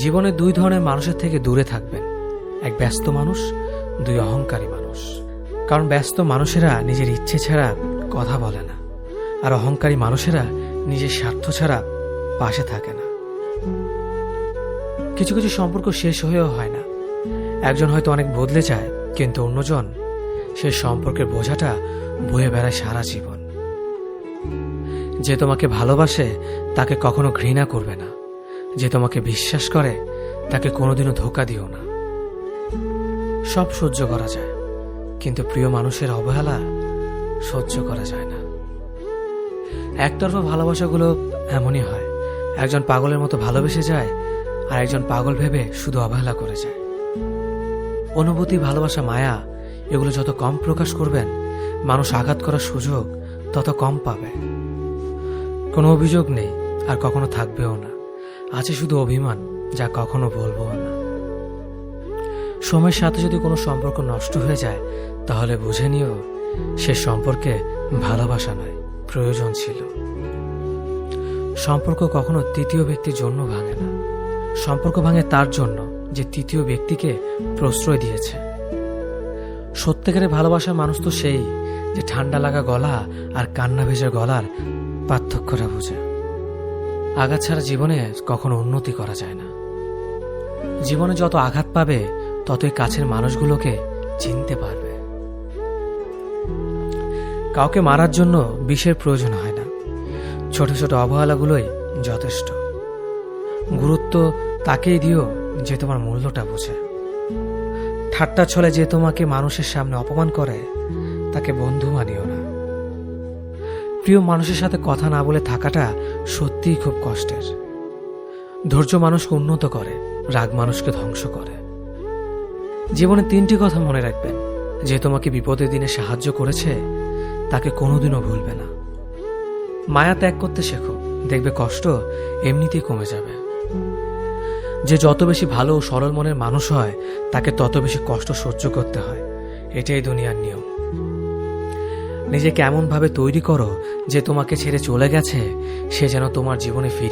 জীবনে দুই ধরনের মানুষের থেকে দূরে থাকবেন, এক ব্যস্ত মানুষ, দুই অহংকারী মানুষ। কারণ ব্যস্ত মানুষেরা নিজের ইচ্ছে ছাড়া কথা বলে না, আর অহংকারী মানুষেরা নিজের স্বার্থ ছাড়া পাশে থাকে না। কিছু কিছু সম্পর্ক শেষ হয়েও হয় না। একজন হয়তো অনেক বদলে যায়, কিন্তু অন্যজন সে সম্পর্কের বোঝাটা বয়ে বেড়ায় সারা জীবন। যে তোমাকে ভালোবাসে তাকে কখনো ঘৃণা করবে না, যে তোমাকে বিশ্বাস করে তাকে কোনোদিনও ধোঁকা দিও না। সব সহ্য করা যায়, কিন্তু প্রিয় মানুষের অবহেলা সহ্য করা যায় না। একতরফা ভালোবাসাগুলো এমনই হয়, একজন পাগলের মতো ভালোবেসে যায়, আর একজন পাগল ভেবে শুধু অবহেলা করে যায়। অনুভূতি, ভালোবাসা, মায়া এগুলো যত কম প্রকাশ করবেন, মানুষ আঘাত করার সুযোগ তত কম পাবে। কোনো অভিযোগ নেই, আর কখনো থাকবেও না। আছে শুধু অভিমান, যা কখনো বলবো না। সময়ের সাথে যদি কোনো সম্পর্ক নষ্ট হয়ে যায়, তাহলে বুঝে নিও সে সম্পর্কে ভালোবাসা নয়, প্রয়োজন ছিল। সম্পর্ক কখনো তৃতীয় ব্যক্তির জন্য ভাঙে না। সম্পর্ক ভাঙে তার জন্য যে তৃতীয় ব্যক্তিকে প্রশ্রয় দিয়েছে। সত্যিকারের ভালোবাসার মানুষ তো সেই যে ঠান্ডা লাগা গলা আর কান্না ভেজা গলার পার্থক্যটা বোঝে। আঘাত ছাড়া জীবনে কখনো উন্নতি করা যায় না। জীবনে যত আঘাত পাবে, ততই কাছের মানুষগুলোকে চিনতে পারবে। কাউকে মারার জন্য বিষের প্রয়োজন হয় না, ছোট ছোট অবহেলাগুলোই যথেষ্ট। গুরুত্ব তাকেই দিও যে তোমার মূল্যটা বোঝে। ঠাট্টা ছলে যে তোমাকে মানুষের সামনে অপমান করে, তাকে বন্ধু মানিও না। প্রিয় মানুষের সাথে কথা না বলে থাকাটা সত্যিই খুব কষ্টের। ধৈর্য মানুষকে উন্নত করে, রাগ মানুষকে ধ্বংস করে। জীবনে তিনটি কথা মনে রাখবেন: যে তোমাকে বিপদের দিনে সাহায্য করেছে তাকে কোনোদিনও ভুলবে না। মায়া ত্যাগ করতে শেখো, দেখবে কষ্ট এমনিতেই কমে যাবে। যে যত বেশি ভালো ও সরল মনের মানুষ হয়, তাকে তত বেশি কষ্ট সহ্য করতে হয়। এটাই দুনিয়ার নিয়ম। নিজেকে এমন ভাবে তৈরি করো যে তোমাকে ছেড়ে চলে গেছে সে যেন তোমার জীবনে ফিরে